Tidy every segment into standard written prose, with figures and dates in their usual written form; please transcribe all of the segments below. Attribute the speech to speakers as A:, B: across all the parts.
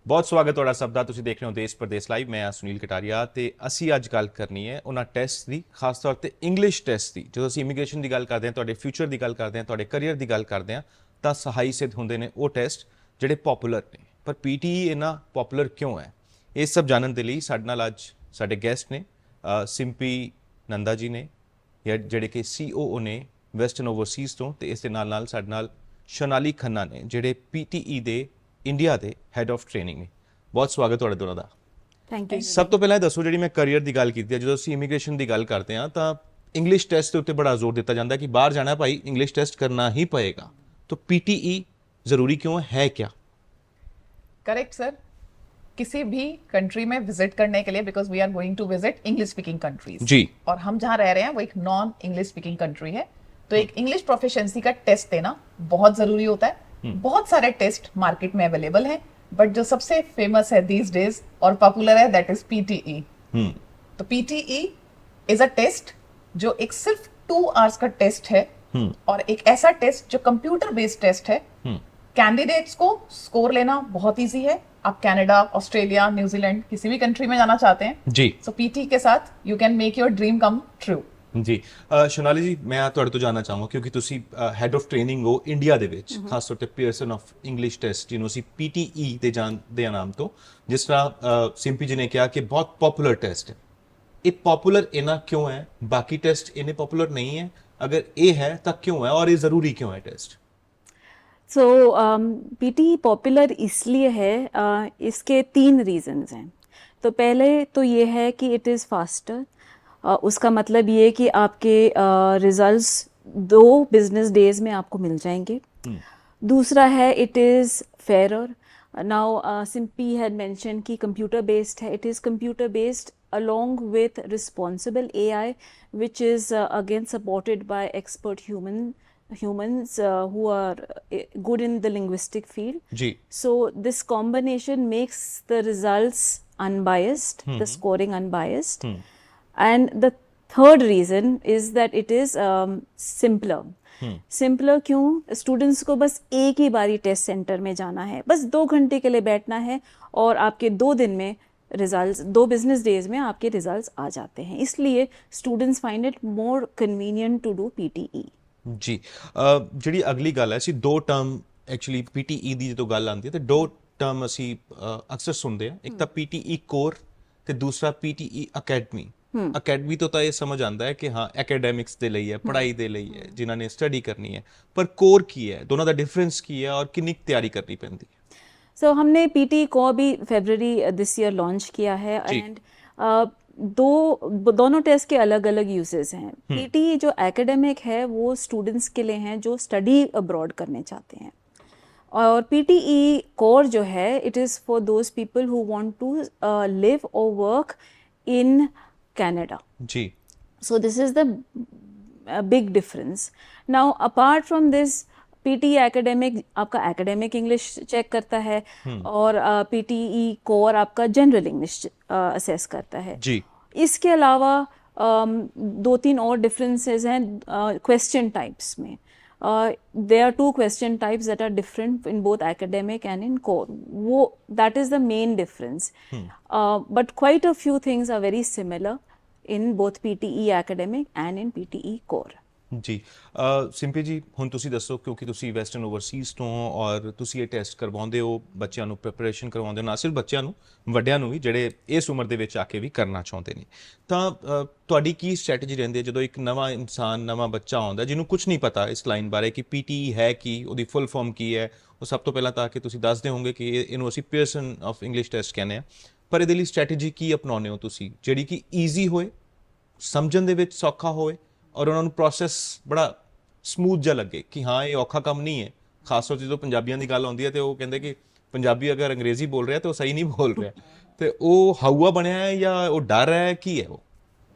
A: ਬਹੁਤ ਸਵਾਗਤ ਤੁਹਾਡਾ ਸਭ ਦਾ। ਤੁਸੀਂ ਦੇਖ ਰਹੇ ਹੋ ਦੇਸ਼ ਪ੍ਰਦੇਸ਼ ਲਾਈਵ। ਮੈਂ ਸੁਨੀਲ ਕਟਾਰੀਆ ਤੇ ਅਸੀਂ ਅੱਜ ਗੱਲ ਕਰਨੀ ਹੈ ਉਹਨਾਂ ਟੈਸਟ ਦੀ, ਖਾਸ ਤੌਰ ਤੇ ਇੰਗਲਿਸ਼ ਟੈਸਟ ਦੀ। ਜਦੋਂ ਅਸੀਂ ਇਮੀਗ੍ਰੇਸ਼ਨ ਦੀ ਗੱਲ ਕਰਦੇ ਹਾਂ, ਤੁਹਾਡੇ ਫਿਊਚਰ ਦੀ ਗੱਲ ਕਰਦੇ ਹਾਂ, ਤੁਹਾਡੇ ਕੈਰੀਅਰ ਦੀ ਗੱਲ ਕਰਦੇ ਹਾਂ, ਤਾਂ ਸਹਾਈ ਸਿੱਧ ਹੁੰਦੇ ਨੇ ਉਹ ਟੈਸਟ ਜਿਹੜੇ ਪਪੂਲਰ ਨੇ। ਪਰ ਪੀਟੀਈ ਇੰਨਾ ਪਪੂਲਰ ਕਿਉਂ ਹੈ, ਇਹ ਸਭ ਜਾਣਨ ਦੇ ਲਈ ਸਾਡੇ ਨਾਲ ਅੱਜ ਸਾਡੇ ਗੈਸਟ ਨੇ ਸਿੰਪੀ ਨੰਦਾ ਜੀ ਨੇ, ਜਿਹੜੇ ਕਿ ਸੀਓਓ ਨੇ ਵੈਸਟਰਨ ਓਵਰਸੀਜ਼ ਤੋਂ, ਤੇ ਇਸ ਦੇ ਨਾਲ ਨਾਲ ਸਾਡੇ ਨਾਲ ਸ਼ੋਨਾਲੀ ਖੰਨਾ ਨੇ, ਜਿਹੜੇ ਪੀਟੀਈ ਦੇ ਇੰਡੀਆ ਦੇ ਹੈਡ ਆਫ ਟ੍ਰੇਨਿੰਗ ਨੇ। ਬਹੁਤ ਸਵਾਗਤ ਤੁਹਾਡੇ ਦੋਨਾਂ ਦਾ।
B: Thank you.
A: ਸਭ ਤੋਂ ਪਹਿਲਾਂ ਦੱਸੋ, ਜਿਹੜੀ ਮੈਂ ਕੈਰੀਅਰ ਦੀ ਗੱਲ ਕੀਤੀ ਹੈ, ਜਦੋਂ ਅਸੀਂ ਇਮੀਗ੍ਰੇਸ਼ਨ ਦੀ ਗੱਲ ਕਰਦੇ ਹਾਂ ਤਾਂ ਇੰਗਲਿਸ਼ ਟੈਸਟ ਦੇ ਉੱਤੇ ਬੜਾ ਜ਼ੋਰ ਦਿੱਤਾ ਜਾਂਦਾ ਕਿ ਬਾਹਰ ਜਾਣਾ ਭਾਈ ਇੰਗਲਿਸ਼ ਟੈਸਟ करना ही पड़ेगा, तो पीटीई जरूरी क्यों है क्या?
C: Correct sir. किसी भी कंट्री में विजिट करने के लिए, because we are going to visit English speaking countries
A: जी,
C: और हम जहाँ रह रहे हैं वो एक नॉन इंग्लिश स्पीकिंग कंट्री है, तो एक इंग्लिश प्रोफिशिएंसी का टेस्ट देना बहुत जरूरी होता है। बहुत सारे टेस्ट मार्केट में अवेलेबल है, बट जो सबसे फेमस है दीज डेज और पॉपुलर है, दैट इज पीटीई। तो पीटीई इज अ टेस्ट जो एक सिर्फ 2 आवर्स का टेस्ट है, और एक ऐसा टेस्ट जो कंप्यूटर बेस्ड टेस्ट है। कैंडिडेट्स को स्कोर लेना बहुत इजी है। आप कनाडा, ऑस्ट्रेलिया, न्यूजीलैंड किसी भी कंट्री में जाना चाहते हैं
A: जी,
C: सो पीटी के साथ you can make your dream come true.
A: ਜੀ। ਸ਼ੋਨਾਲੀ ਜੀ, ਮੈਂ ਤੁਹਾਡੇ ਤੋਂ ਜਾਣਨਾ ਚਾਹਾਂਗਾ ਕਿਉਂਕਿ ਤੁਸੀਂ ਹੈਡ ਆਫ ਟ੍ਰੇਨਿੰਗ ਹੋ ਇੰਡੀਆ ਦੇ ਵਿੱਚ, ਖਾਸ ਤੌਰ ਤੇ ਪੀਅਰਸਨ ਆਫ ਇੰਗਲਿਸ਼ ਟੈਸਟ, ਜਿਹਨੂੰ ਅਸੀਂ ਪੀਟੀਈ ਤੇ ਜਾਣਦੇ ਆ ਨਾਮ ਤੋਂ। ਜਿਸ ਤਰ੍ਹਾਂ ਸਿੰਪੀ ਜੀ ਨੇ ਕਿਹਾ ਕਿ ਬਹੁਤ ਪਪੂਲਰ ਟੈਸਟ ਹੈ, ਇਹ ਪਪੂਲਰ ਇਹਨਾਂ ਕਿਉਂ ਹੈ? ਬਾਕੀ ਟੈਸਟ ਇੰਨੇ ਪਪੂਲਰ ਨਹੀਂ ਹੈ, ਅਗਰ ਇਹ ਹੈ ਤਾਂ ਕਿਉਂ है और ये ज़रूरी क्यों है टेस्ट?
B: सो पीटी पॉपुलर इसलिए है, इसके 3 रीजंस हैं। तो पहले तो ये है कि इट इज़ फास्टर। उसका मतलब ये कि आपके रिजल्ट्स 2 बिजनेस डेज में आपको मिल जाएंगे। दूसरा है it is fairer. Now Simpy had mention कि कंप्यूटर बेस्ड है। It is computer based along with responsible AI, which is again supported by expert humans who are good in the linguistic field.
A: जी,
B: So this combination makes the results unbiased, the scoring unbiased. And the third reason is that it is simpler. Simpler क्यों? Students को बस एक ही बारी test centre में जाना है, बस 2 घंटे के लिए बैठना है और आपके 2 दिन में रिजल्ट्स, 2 बिजनेस डेज में आपके रिजल्ट्स आ जाते हैं। इसलिए students find it more convenient to do PTE.
A: जी। ਜਿਹੜੀ ਅਗਲੀ ਗੱਲ ਹੈ, ਅਸੀਂ 2 ਟਰਮ ਐਕਚੁਅਲੀ ਪੀਟੀਈ ਦੀ ਜਦੋਂ ਗੱਲ ਆਉਂਦੀ ਹੈ ਤੇ 2 ਟਰਮ ਅਸੀਂ ਅਕਸਰ ਸੁਣਦੇ ਹਾਂ। ਇੱਕ ਤਾਂ ਪੀਟੀਈ ਕੋਰ ਤੇ ਦੂਸਰਾ ਪੀਟੀਈ ਅਕੈਡਮੀ। ਅਕੈਡਮੀ ਤੋਂ ਤਾਂ ਇਹ ਸਮਝ ਆਉਂਦਾ ਹੈ ਕਿ ਹਾਂ ਐਕੈਡੈਮਿਕਸ ਦੇ ਲਈ ਹੈ, ਪੜ੍ਹਾਈ ਦੇ ਲਈ ਹੈ, ਜਿਨ੍ਹਾਂ ਨੇ ਸਟੱਡੀ ਕਰਨੀ ਹੈ। ਪਰ ਕੋਰ ਕੀ ਹੈ, ਦੋਨਾਂ ਦਾ डिफरेंस ਕੀ है और कितनी तैयारी करनी पैंदी है?
B: सो हमने पीटी को भी फरवरी दिस ईयर लॉन्च किया है, एंड दोनों टेस्ट के अलग अलग यूजेस हैं। पीटी जो एकेडमिक है वो स्टूडेंट्स के लिए हैं जो स्टडी अब्रॉड करने चाहते हैं, और पीटीई कोर जो है it is for those people who want to live और वर्क इन कनाडा।
A: जी,
B: So this is the big difference. Now apart from this, PTE academic आपका एकेडमिक इंग्लिश चेक करता है, और पीटीई कोर आपका general English assess करता है
A: जी।
B: इसके अलावा 2-3 और डिफरेंसेस हैं क्वेश्चन टाइप्स में। There are 2 question types that are different in both academic and in core. वो that is the main difference, but quite a few things are very similar in both PTE academic and in PTE core।
A: ਜੀ। ਸਿੰਪੀ ਜੀ, ਹੁਣ ਤੁਸੀਂ ਦੱਸੋ, ਕਿਉਂਕਿ ਤੁਸੀਂ western Overseas ਤੋਂ ਹੋ ਔਰ ਤੁਸੀਂ ਇਹ ਟੈਸਟ ਕਰਵਾਉਂਦੇ ਹੋ, ਬੱਚਿਆਂ ਨੂੰ ਪ੍ਰੈਪਰੇਸ਼ਨ ਕਰਵਾਉਂਦੇ ਹੋ, ਨਾ ਸਿਰਫ ਬੱਚਿਆਂ ਨੂੰ, ਵੱਡਿਆਂ ਨੂੰ ਵੀ, ਜਿਹੜੇ ਇਸ ਉਮਰ ਦੇ ਵਿੱਚ ਆ ਕੇ ਵੀ ਕਰਨਾ ਚਾਹੁੰਦੇ ਨੇ। ਤਾਂ ਤੁਹਾਡੀ ਕੀ ਸਟ੍ਰੈਟਜੀ ਰਹਿੰਦੀ ਹੈ ਜਦੋਂ ਇੱਕ ਨਵਾਂ ਇਨਸਾਨ, ਨਵਾਂ ਬੱਚਾ ਆਉਂਦਾ ਜਿਹਨੂੰ ਕੁਝ ਨਹੀਂ ਪਤਾ ਇਸ ਲਾਈਨ ਬਾਰੇ ਕਿ ਪੀਟੀਈ ਹੈ ਕੀ, ਉਹਦੀ ਫੁੱਲ ਫਾਰਮ ਕੀ ਹੈ? ਉਹ ਸਭ ਤੋਂ ਪਹਿਲਾਂ ਤਾਂ ਆ ਕੇ ਤੁਸੀਂ ਦੱਸਦੇ ਹੋਵੋਗੇ ਕਿ ਇਹਨੂੰ ਅਸੀਂ ਪੀਅਰਸਨ ਆਫ ਇੰਗਲਿਸ਼ ਟੈਸਟ ਕਹਿੰਦੇ ਹਾਂ, ਪਰ ਇਹਦੇ ਲਈ ਸਟ੍ਰੈਟਜੀ ਕੀ ਅਪਣਾਉਂਦੇ ਹੋ ਤੁਸੀਂ ਜਿਹੜੀ ਕਿ ਈਜ਼ੀ ਹੋਏ, ਸਮਝਣ ਦੇ ਵਿੱਚ ਸੌਖਾ ਹੋਵੇ, ਔਰ ਉਹਨਾਂ ਨੂੰ ਪ੍ਰੋਸੈਸ ਬੜਾ ਸਮੂਥ ਜਿਹਾ ਲੱਗੇ ਕਿ ਹਾਂ ਇਹ ਔਖਾ ਕੰਮ ਨਹੀਂ ਹੈ? ਖਾਸ ਤੌਰ 'ਤੇ ਜਦੋਂ ਪੰਜਾਬੀਆਂ ਦੀ ਗੱਲ ਆਉਂਦੀ ਹੈ ਤੇ ਉਹ ਕਹਿੰਦੇ ਕਿ ਪੰਜਾਬੀ ਅਗਰ ਅੰਗਰੇਜ਼ੀ ਬੋਲ ਰਿਹਾ ਤਾਂ ਉਹ ਸਹੀ ਨਹੀਂ ਬੋਲ ਰਿਹਾ, ਤੇ ਉਹ ਹਾਊਆ ਬਣਿਆ ਹੈ ਜਾਂ ਉਹ ਡਰ ਹੈ, ਕੀ ਹੈ ਉਹ?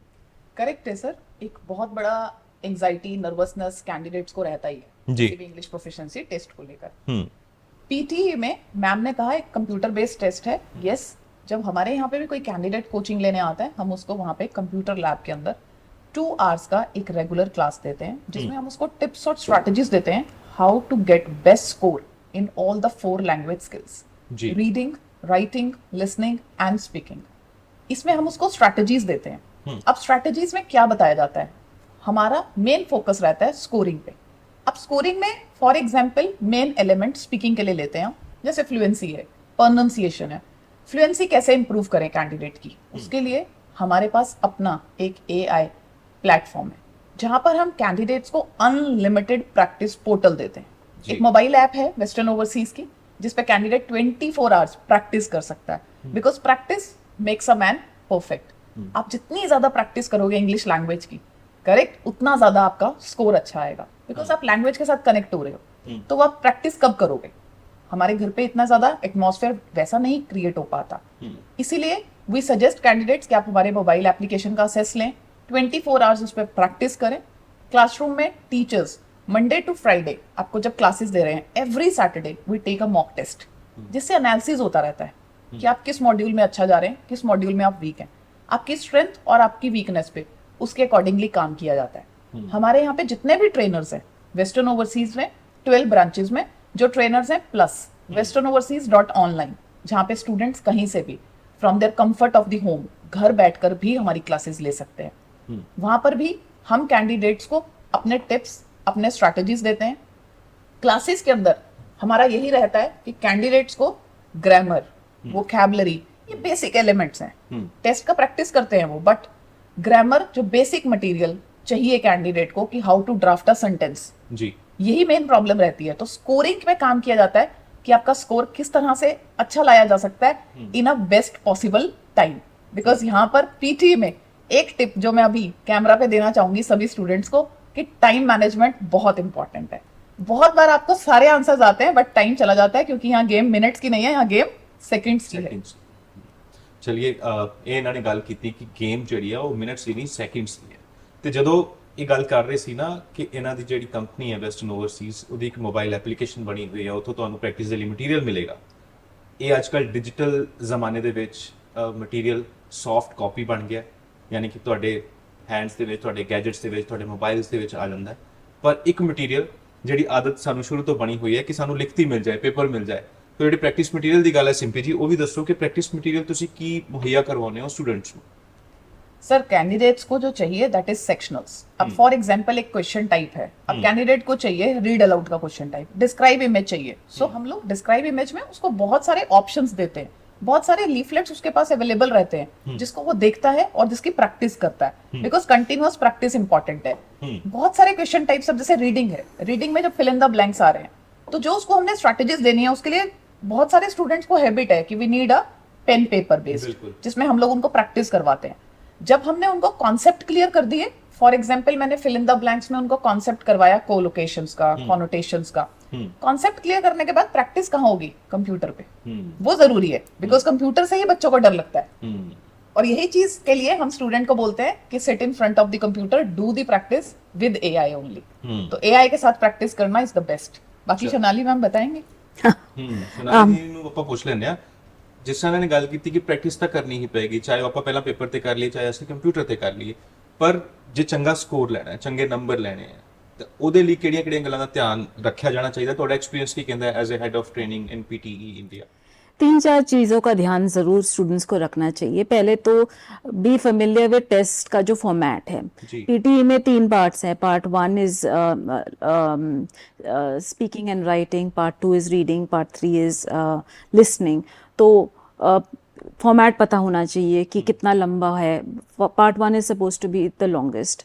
C: करेक्ट है सर। एक बहुत बड़ा एंजाइटी, नर्वसनेस कैंडिडेट्स को रहता ही है
A: जी।
C: किसी भी इंग्लिश प्रोफिशिएंसी टेस्ट को लेकर। पीटीई में मैम ने कहा एक कंप्यूटर बेस्ड टेस्ट है। यस, जब हमारे यहाँ पे भी कोई कैंडिडेट कोचिंग लेने आता है, हम उसको वहाँ पे कंप्यूटर लैब के अंदर 2 आवर्स का एक रेगुलर क्लास देते हैं, जिसमें हम उसको टिप्स और स्ट्रैटेजीज देते हैं how to get best score in all the 4 language skills: reading, writing, listening and speaking. इसमें हम उसको स्ट्रैटेजीज देते हैं। अब स्ट्रैटेजीज में क्या बताया जाता है, हमारा मेन फोकस रहता है स्कोरिंग पे। अब स्कोरिंग में for example main element speaking के लिए लेते हैं हम, जैसे फ्लुएंसी है, प्रोनाउंसिएशन है। फ्लुएंसी कैसे इंप्रूव करें कैंडिडेट की, उसके लिए हमारे पास अपना एक AI प्लेटफॉर्म है जहां पर हम कैंडिडेट्स को अनलिमिटेड प्रैक्टिस पोर्टल देते हैं। एक मोबाइल ऐप है वेस्टर्न ओवरसीज की, जिसपे कैंडिडेट 24 आवर्स प्रैक्टिस कर सकता है, because practice makes a man perfect. आप जितनी ज्यादा प्रैक्टिस करोगे इंग्लिश लैंग्वेज की, करेक्ट, उतना ज्यादा आपका स्कोर अच्छा आएगा, बिकॉज आप लैंग्वेज के साथ कनेक्ट हो रहे हो। तो आप प्रैक्टिस कब करोगे, हमारे घर पे इतना ज्यादा एटमॉस्फेयर वैसा नहीं क्रिएट हो पाता। इसीलिए वी सजेस्ट कैंडिडेट्स कि आप हमारे मोबाइल एप्लीकेशन का असेस लें, 24 आवर्स उस पर प्रैक्टिस करें। क्लासरूम में टीचर्स मंडे टू फ्राइडे आपको जब क्लासेस दे रहे हैं, every Saturday we take a mock test, जिससे एनालिसिस होता रहता है कि आप किस मॉड्यूल में अच्छा जा रहे हैं, किस मॉड्यूल में आप वीक हैं, आपकी स्ट्रेंथ और आपकी वीकनेस पे उसके अकॉर्डिंगली काम किया जाता है। हमारे यहाँ पे जितने भी ट्रेनर्स हैं वेस्टर्न ओवरसीज में 12 ब्रांचेस में जो ट्रेनर्स हैं, प्लस westernoverseas.online, जहाँ पे स्टूडेंट्स कहीं से भी from there comfort of the home घर बैठकर भी हमारी क्लासेस ले सकते हैं। वहां पर भी हम कैंडिडेट्स को अपने टिप्स, अपने स्ट्रैटेजीज देते हैं। क्लासेस के अंदर हमारा यही रहता है कि कैंडिडेट्स को ग्रामर, वोकैबुलरी, ये बेसिक एलिमेंट्स हैं। टेस्ट का प्रैक्टिस करते हैं वो, बट ग्रामर जो बेसिक मटेरियल चाहिए कैंडिडेट को कि how to draft a sentence,
A: जी,
C: यही मेन प्रॉब्लम रहती है। तो स्कोरिंग पे काम किया जाता है कि आपका स्कोर किस तरह से अच्छा लाया जा सकता है in a best possible time. Because यहाँ पर पीटी में एक टिप जो मैं अभी कैमरा पे देना चाहूंगी सभी स्टूडेंट्स को, कि टाइम मैनेजमेंट बहुत इंपॉर्टेंट है। बहुत बार आपको सारे आंसर्स आते हैं बट टाइम चला जाता है, क्योंकि यहाँ गेम मिनट्स की नहीं है, यहाँ गेम सेकंड्स की है।
A: ਚਲਿਏ ਇਹ ਇਹਨਾਂ ਨੇ ਗੱਲ ਕੀਤੀ ਕਿ ਗੇਮ ਜਿਹੜੀ ਆ ਉਹ ਮਿੰਟਸ ਦੀ ਨਹੀਂ ਸੈਕਿੰਡਸ ਦੀ ਹੈ। ਤੇ ਜਦੋਂ ਇਹ ਗੱਲ ਕਰ ਰਹੇ ਸੀ ਨਾ ਕਿ ਇਹਨਾਂ ਦੀ ਜਿਹੜੀ ਕੰਪਨੀ ਹੈ ਵੈਸਟਰਨ ਓਵਰਸੀਜ਼, ਉਹਦੀ ਇੱਕ ਮੋਬਾਈਲ ਐਪਲੀਕੇਸ਼ਨ ਬਣੀ ਹੋਈ ਹੈ, ਉੱਥੋਂ ਤੁਹਾਨੂੰ ਪ੍ਰੈਕਟਿਸ ਦੇ ਲਈ ਮਟੀਰੀਅਲ ਮਿਲੇਗਾ। ਇਹ ਅੱਜ ਕੱਲ੍ਹ ਡਿਜੀਟਲ ਜ਼ਮਾਨੇ ਦੇ ਵਿੱਚ ਮਟੀਰੀਅਲ ਸੌਫਟ ਕਾਪੀ ਬਣ ਗਿਆ, ਯਾਨੀ ਕਿ ਤੁਹਾਡੇ ਹੈਂਡਸ ਦੇ ਵਿੱਚ, ਤੁਹਾਡੇ ਗੈਜਟਸ ਦੇ ਵਿੱਚ, ਤੁਹਾਡੇ ਮੋਬਾਈਲਸ ਦੇ ਵਿੱਚ ਆ ਜਾਂਦਾ ਹੈ। ਪਰ ਇੱਕ ਮਟੀਰੀਅਲ ਜਿਹੜੀ ਆਦਤ ਸਾਨੂੰ ਸ਼ੁਰੂ ਤੋਂ ਬਣੀ ਹੋਈ ਹੈ ਕਿ ਸਾਨੂੰ ਲਿਖਤੀ ਮਿਲ ਜਾਏ, ਪੇਪਰ ਮਿਲ ਜਾਏ। तो ਜਿਹੜੀ ਪ੍ਰੈਕਟਿਸ ਮਟੀਰੀਅਲ ਦੀ ਗੱਲ ਹੈ ਸਿੰਪੀ ਜੀ, ਉਹ ਵੀ ਦੱਸੋ ਕਿ ਪ੍ਰੈਕਟਿਸ ਮਟੀਰੀਅਲ ਤੁਸੀਂ ਕੀ ਮੁਹੱਈਆ ਕਰਵਾਉਂਦੇ ਹੋ स्टूडेंट्स ਨੂੰ?
C: सर कैंडिडेट्स को जो चाहिए दैट इज सेक्शनल्स। अब फॉर एग्जांपल एक क्वेश्चन टाइप है, अब कैंडिडेट को चाहिए रीड अलाउड का क्वेश्चन टाइप, डिस्क्राइब इमेज चाहिए। सो हम लोग डिस्क्राइब इमेज में उसको बहुत सारे ऑप्शंस देते हैं, बहुत सारे लीफलेट्स उसके पास अवेलेबल रहते हैं जिसको वो देखता है और जिसकी प्रैक्टिस करता है, बिकॉज कंटिन्यूअस प्रैक्टिस इंपॉर्टेंट है। बहुत सारे क्वेश्चन टाइप्स, अब जैसे रीडिंग है, रीडिंग में जब फिल इन द ब्लैंक्स आ रहे हैं, तो जो उसको हमने स्ट्रैटेजीज देनी है, उसके लिए बहुत सारे स्टूडेंट्स को हैबिट है कि we need a pen paper based, जिसमें हम लोग उनको प्रैक्टिस करवाते हैं। जब हमने उनको कॉन्सेप्ट क्लियर कर दिए, फॉर एग्जांपल मैंने फिल इन द ब्लैंक्स में उनको कॉन्सेप्ट करवाया कोलोकेशंस का, कॉनोटेशंस का। कॉन्सेप्ट क्लियर करने के बाद प्रैक्टिस कहाँ होगी? कंप्यूटर पे। वो जरूरी है, बिकॉज कंप्यूटर से ही बच्चों को डर लगता है। और यही चीज के लिए हम स्टूडेंट को बोलते हैं कि sit in front of the computer, do the practice with AI only. तो AI के साथ प्रैक्टिस करना इज द बेस्ट। बाकी सोनाली मैम बताएंगे।
A: सोनाली जी ਨੂੰ ਆਪਾਂ ਪੁੱਛ ਲੈਂਦੇ ਆ, ਜਿਸ ਤਰ੍ਹਾਂ ਨੇ ਗੱਲ ਕੀਤੀ ਕਿ ਪ੍ਰੈਕਟਿਸ ਤਾਂ ਕਰਨੀ ਹੀ ਪਏਗੀ, ਚਾਹੇ ਆਪਾਂ ਪਹਿਲਾਂ ਪੇਪਰ ਤੇ ਕਰ ਲਈਏ, ਚਾਹੇ ਅਸੀਂ ਕੰਪਿਊਟਰ ਤੇ ਕਰ ਲਈਏ, ਪਰ ਜੇ ਚੰਗਾ ਸਕੋਰ ਲੈਣਾ ਹੈ, ਚੰਗੇ ਨੰਬਰ ਲੈਣੇ ਆ, ਤਾਂ ਉਹਦੇ ਲਈ ਕਿਹੜੀਆਂ-ਕਿਹੜੀਆਂ ਗੱਲਾਂ ਦਾ ਧਿਆਨ ਰੱਖਿਆ ਜਾਣਾ ਚਾਹੀਦਾ? ਤੁਹਾਡਾ ਐਕਸਪੀਰੀਅੰਸ ਕੀ ਕਹਿੰਦਾ as a head of training in PTE India?
B: 3-4 चीज़ों का ध्यान ज़रूर स्टूडेंट्स को रखना चाहिए। पहले तो बी फेमिलियर विद टेस्ट का जो फॉर्मेट है। PTE में 3 पार्ट्स हैं। Part 1 is speaking and writing, part 2 is reading, part 3 is listening. तो फॉर्मेट पता होना चाहिए कि कितना लंबा है। Part 1 is suppose to be the longest.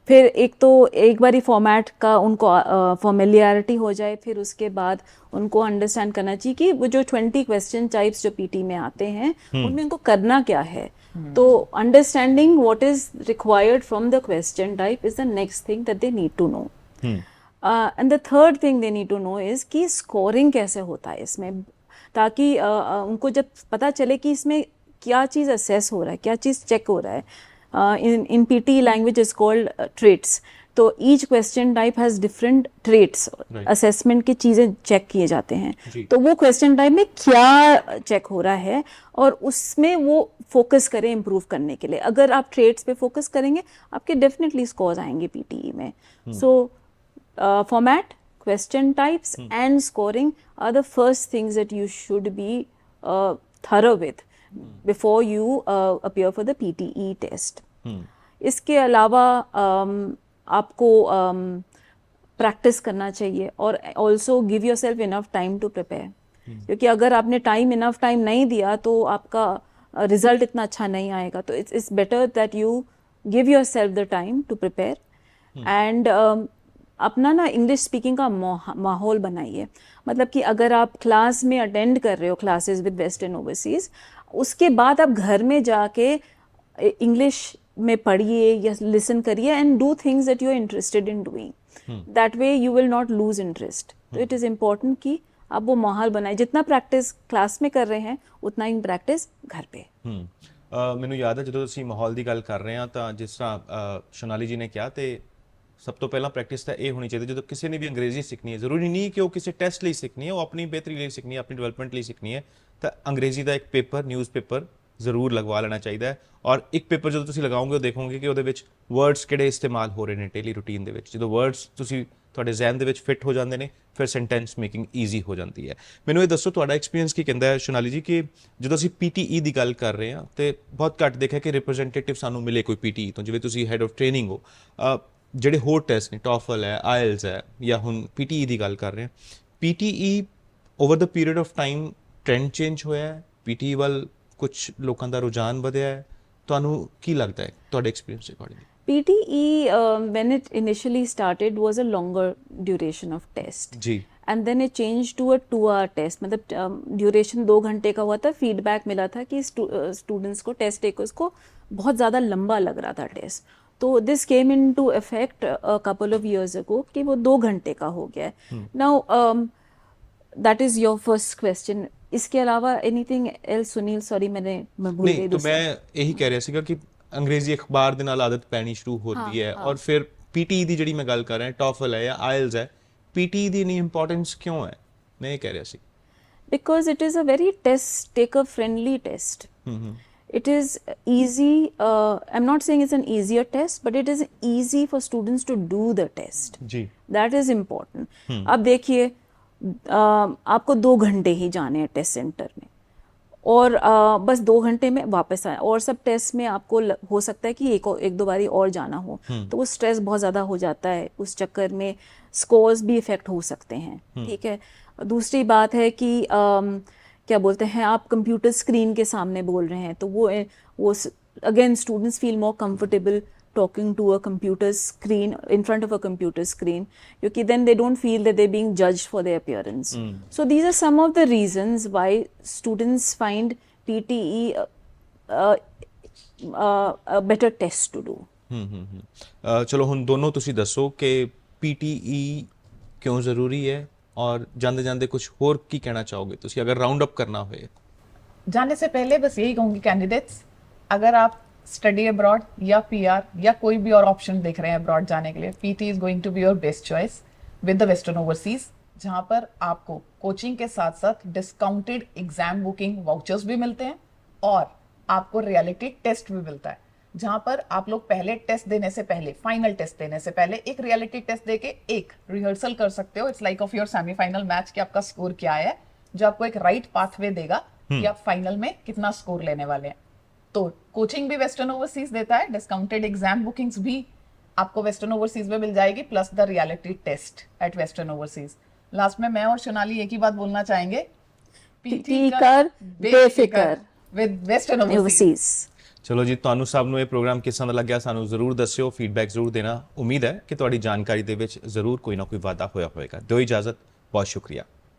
B: फिर एक बारी फॉर्मेट का उनको फॉर्मेलियरिटी हो जाए, फिर उसके बाद उनको अंडरस्टैंड करना चाहिए कि वो जो 20 क्वेश्चन टाइप्स जो पीटी में आते हैं उनमें उनको करना क्या है। तो understanding what is required from the question type is the next thing that they need to know. And the third thing they need to know is कि स्कोरिंग कैसे होता है इसमें, ताकि उनको जब पता चले कि इसमें क्या चीज़ असेस हो रहा है, क्या चीज़ चेक हो रहा है। In PTE language is called traits. तो each question type has different traits, assessment की चीज़ें चेक किए जाते हैं। तो वो क्वेश्चन टाइप में क्या चेक हो रहा है और उसमें वो फोकस करें इम्प्रूव करने के लिए। अगर आप ट्रेट्स पे फोकस करेंगे आपके डेफिनेटली स्कोर्स आएंगे पीटीई में। सो format, question types and scoring are the first things that you should be thorough with before you appear for the PTE test. इसके अलावा आपको प्रैक्टिस करना चाहिए और also give yourself enough time to prepare, क्योंकि अगर आपने enough time नहीं दिया तो आपका रिजल्ट इतना अच्छा नहीं आएगा. तो it's better that you give yourself the time to prepare and अपना ना इंग्लिश स्पीकिंग का माहौल बनाइए. मतलब कि अगर आप क्लास में अटेंड कर रहे हो क्लासेस विद वेस्टर्न ओवरसीज, उसके बाद आप घर में जाके इंग्लिश में पढ़िए या लिसन करिए and do things that you are interested in doing. That way you will not lose interest. तो इट इज़ इम्पोर्टेंट कि आप वो माहौल बनाए. जितना प्रैक्टिस क्लास में कर ਰਹੇ हैं ਉਤਨਾ ਹੀ ਪ੍ਰੈਕਟਿਸ ਘਰ पे.
A: ਮੈਨੂੰ ਯਾਦ ਹੈ ਜਦੋਂ ਅਸੀਂ ਮਾਹੌਲ ਦੀ ਗੱਲ ਕਰ ਰਹੇ ਹਾਂ ਤਾਂ ਜਿਸ ਤਰ੍ਹਾਂ ਸ਼ੋਨਾਲੀ ਜੀ ਨੇ ਕਿਹਾ, ਤੇ ਸਭ ਤੋਂ ਪਹਿਲਾਂ ਪ੍ਰੈਕਟਿਸ ਤਾਂ ਇਹ ਹੋਣੀ ਚਾਹੀਦੀ ਜਦੋਂ ਕਿਸੇ ਨੇ ਵੀ ਅੰਗਰੇਜ਼ੀ ਸਿੱਖਣੀ ਹੈ. ਜ਼ਰੂਰੀ ਨਹੀਂ ਕਿ ਉਹ ਕਿਸੇ ਟੈਸਟ ਲਈ ਸਿੱਖਣੀ ਹੈ, ਉਹ ਆਪਣੀ ਬਿਹਤਰੀ ਲਈ ਸਿੱਖਣੀ ਹੈ, ਆਪਣੀ ਡਿਵੈਲਪਮੈਂਟ ਲਈ ਸਿੱਖਣੀ ਹੈ, ਤਾਂ ਅੰਗਰੇਜ਼ੀ ਦਾ ਇੱਕ ਪੇਪਰ, ਨਿਊਜ਼ਪੇਪਰ ਜ਼ਰੂਰ ਲਗਵਾ ਲੈਣਾ ਚਾਹੀਦਾ ਹੈ. ਔਰ ਇੱਕ ਪੇਪਰ ਜਦੋਂ ਤੁਸੀਂ ਲਗਾਓਗੇ ਉਹ ਦੇਖੋਗੇ ਕਿ ਉਹਦੇ ਵਿੱਚ ਵਰਡਸ ਕਿਹੜੇ ਇਸਤੇਮਾਲ ਹੋ ਰਹੇ ਨੇ ਡੇਲੀ ਰੂਟੀਨ ਦੇ ਵਿੱਚ. ਜਦੋਂ ਵਰਡਸ ਤੁਸੀਂ ਤੁਹਾਡੇ ਜ਼ਹਿਨ ਦੇ ਵਿੱਚ ਫਿੱਟ ਹੋ ਜਾਂਦੇ ਨੇ, ਫਿਰ ਸੈਂਟੈਂਸ ਮੇਕਿੰਗ ਈਜ਼ੀ ਹੋ ਜਾਂਦੀ ਹੈ. ਮੈਨੂੰ ਇਹ ਦੱਸੋ ਤੁਹਾਡਾ ਐਕਸਪੀਰੀਅੰਸ ਕੀ ਕਹਿੰਦਾ ਹੈ ਸ਼ੋਨਾਲੀ ਜੀ, ਕਿ ਜਦੋਂ ਅਸੀਂ PTE ਦੀ ਗੱਲ ਕਰ ਰਹੇ ਹਾਂ ਤੇ ਬਹੁਤ ਘੱਟ ਦੇਖਿਆ ਕਿ ਰਿਪਰੈਜ਼ੈਂਟੇਟਿਵ ਸਾਨੂੰ ਮਿਲੇ ਕੋਈ PTE ਤੋਂ. ਜਿਵੇਂ ਤੁਸੀਂ ਹੈਡ ਆਫ ਟ੍ਰੇਨਿੰਗ ਹੋ, ਜਿਹੜੇ ਹੋਰ ਟੈਸਟ ਨੇ, ਟੋਫਲ ਹੈ, ਆਇਲਸ ਹੈ, ਜਾਂ ਹੁਣ PTE ਦੀ ਗੱਲ ਕਰ ਰਹੇ ਹਾਂ, PTE over the period of time trend change ਹੋਇਆ ਹੈ, PTE ਵੱਲ ਕੁਝ ਲੋਕਾਂ ਦਾ ਰੁਝਾਨ ਵਧਿਆ ਹੈ, ਤੁਹਾਨੂੰ ਕੀ ਲੱਗਦਾ ਹੈ ਤੁਹਾਡੇ ਐਕਸਪੀਰੀਅੰਸ ਦੇ according?
B: PTE, when it initially started, was a longer duration of test.
A: जी.
B: And then it changed to a 2-hour test. मतलब ड्यूरेशन 2 घंटे का हुआ था. फीडबैक मिला था कि स्टूडेंट्स को, टेस्ट टेकर्स को बहुत ज़्यादा लंबा लग रहा था टेस्ट. तो this came into effect a couple of years ago कि वो 2 घंटे का हो गया है. Now that is your first question. इसके अलावा एनीथिंग एल्स? सुनील, सॉरी मैं भूल गई.
A: तो मैं यही कह ਰਿਹਾ ਸੀਗਾ ਕਿ ਅੰਗਰੇਜ਼ੀ ਅਖਬਾਰ ਦੇ ਨਾਲ ਆਦਤ ਪੈਣੀ ਸ਼ੁਰੂ ਹੁੰਦੀ ਹੈ, ਔਰ ਫਿਰ PTE ਦੀ ਜਿਹੜੀ ਮੈਂ ਗੱਲ ਕਰ ਰਿਹਾ, ਟੋਫਲ ਹੈ ਜਾਂ ਆਇਲਸ ਹੈ, PTE ਦੀ ਇੰਨੀ ਇੰਪੋਰਟੈਂਸ ਕਿਉਂ ਹੈ? ਮੈਂ ਇਹ ਕਹਿ ਰਿਹਾ ਸੀ
B: because it is a very test taker friendly test. It is easy, I'm not saying it's an easier test, but it is easy for students to do the test.
A: Ji.
B: That is important. अब देखिए आपको 2 घंटे ही जाने हैं test centre में और बस 2 घंटे में वापस आए, और सब टेस्ट में आपको हो सकता है कि एक दो बारी और जाना हो, तो वो स्ट्रेस बहुत ज़्यादा हो जाता है. उस चक्कर में स्कोर्स भी इफ़ेक्ट हो सकते हैं. ठीक है. दूसरी बात है कि क्या बोलते हैं, आप कंप्यूटर स्क्रीन के सामने बोल रहे हैं, तो वो again students feel more comfortable talking to a computer screen, in front of a computer screen, because then they don't feel that they're being judged for their appearance. So these are some of the reasons why students find PTE a better test to do.
A: ਚਲੋ ਹੁਣ ਦੋਨੋਂ ਤੁਸੀਂ ਦੱਸੋ ਕਿ PTE ਕਿਉਂ ਜ਼ਰੂਰੀ ਹੈ, ਔਰ ਜਾਂਦੇ ਜਾਂਦੇ कुछ ਹੋਰ ਕੀ ਕਹਿਣਾ ਚਾਹੋਗੇ ਤੁਸੀਂ अगर राउंड अप करना होए?
C: जाने से पहले बस यही कहूंगी कैंडिडेट्स, अगर आप स्टडी अब्रॉड या PR या कोई भी और ऑप्शन देख रहे हैं अब्रॉड जाने के लिए, PTE is going to be your best choice with the western overseas, जहां पर आपको कोचिंग के साथ साथ डिस्काउंटेड एग्जाम बुकिंग वाउचर्स भी मिलते हैं और आपको रियलिटी टेस्ट भी मिलता है, जहां पर आप लोग पहले टेस्ट देने से पहले, फाइनल टेस्ट देने से पहले एक रियलिटी टेस्ट देके एक रिहर्सल कर सकते हो. It's like of your semifinal match कि आपका स्कोर क्या है, जो आपको एक राइट पाथवे देगा कि आप फाइनल में कितना स्कोर लेने वाले हैं. तो कोचिंग भी वेस्टर्न ओवरसीज देता है, डिस्काउंटेड एग्जाम बुकिंग्स भी आपको वेस्टर्न ओवरसीज में मिल जाएगी, plus the reality test at western overseas. Last में मैं और सोनाली एक ही बात बोलना चाहेंगे,
B: PTE कर बेफिक्र
C: विद वेस्टर्न ओवरसीज.
A: ਚਲੋ ਜੀ, ਤੁਹਾਨੂੰ ਸਭ ਨੂੰ ਇਹ ਪ੍ਰੋਗਰਾਮ ਕਿਸਾਂ ਦਾ ਲੱਗਿਆ ਸਾਨੂੰ ਜ਼ਰੂਰ ਦੱਸਿਓ, ਫੀਡਬੈਕ ਜ਼ਰੂਰ ਦੇਣਾ. ਉਮੀਦ ਹੈ ਕਿ ਤੁਹਾਡੀ ਜਾਣਕਾਰੀ ਦੇ ਵਿੱਚ ਜ਼ਰੂਰ ਕੋਈ ਨਾ ਕੋਈ ਵਾਧਾ ਹੋਇਆ ਹੋਵੇਗਾ. ਦਿਓ ਇਜਾਜ਼ਤ, ਬਹੁਤ ਸ਼ੁਕਰੀਆ.